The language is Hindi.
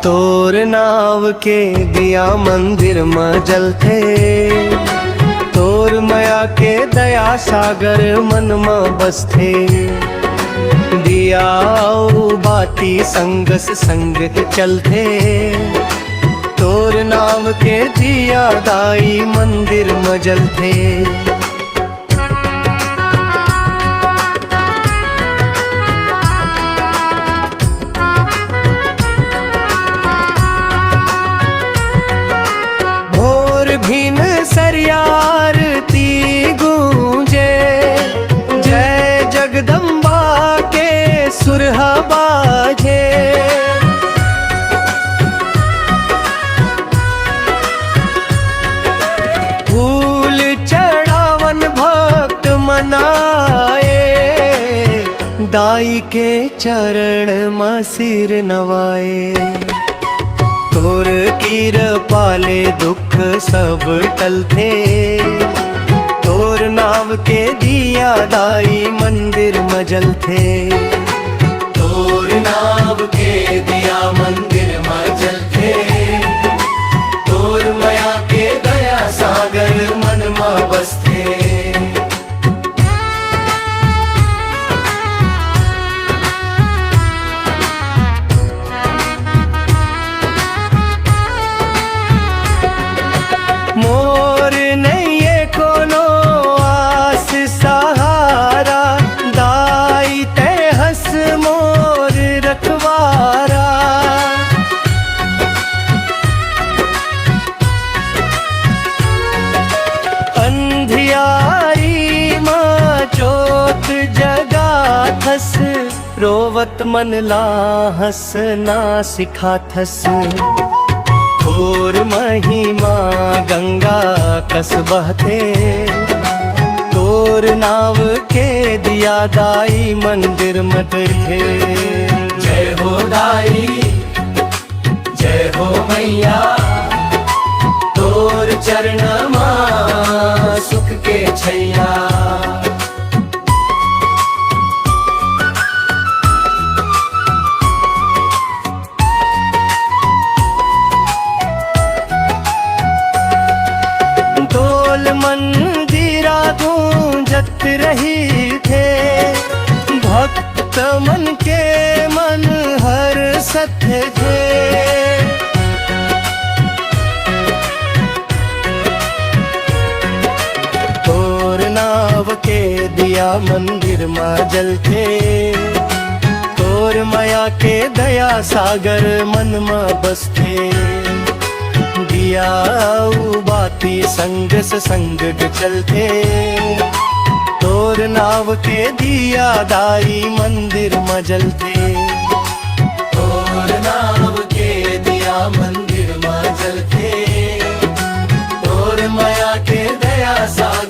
तोर नाव के दिया मंदिर में जलते, तोर माया के दया सागर मन में बसते। दिया बाती संगस संग चलते, तोर नाम के दिया दाई मंदिर में जलते। भीन सरियारती गूंजे, जय जगदम्बा के सुरहा बाजे। फूल चढ़ावन भक्त मनाए, दाई के चरण में सिर नवाए। तोर कीर पाले दुख सब टलते, तोर नाव के दिया दाई मंदिर में जलते। तोर नाव के दिया मंदिर में जलते, तोर माया के दया सागर मन में बसते। मोर नैये कोनो आस सहारा, दाई ते हंस मोर रखवारा। अंधियारी माँ जोत जगा थस, रोवत मन ला हंसना सिखा थस। तोर महिमा गंगा कस बहते, तोर नाव के दिया दाई मंदिर में थे। जय हो दाई जय हो मैया, तोर चरण मां सुख के छैया। मंदिरा गूंजत रही थे, भक्त मन के मन हर सत्य थे। तोर नाव के दिया मंदिर में जलते, तोर माया के दया सागर मन में बसते। दिया बाती संग से संग चलते, तोर नाव के दिया दाई मंदिर में जलते। तोर नाव के दिया मंदिर में जलते, तोर माया के दया सागर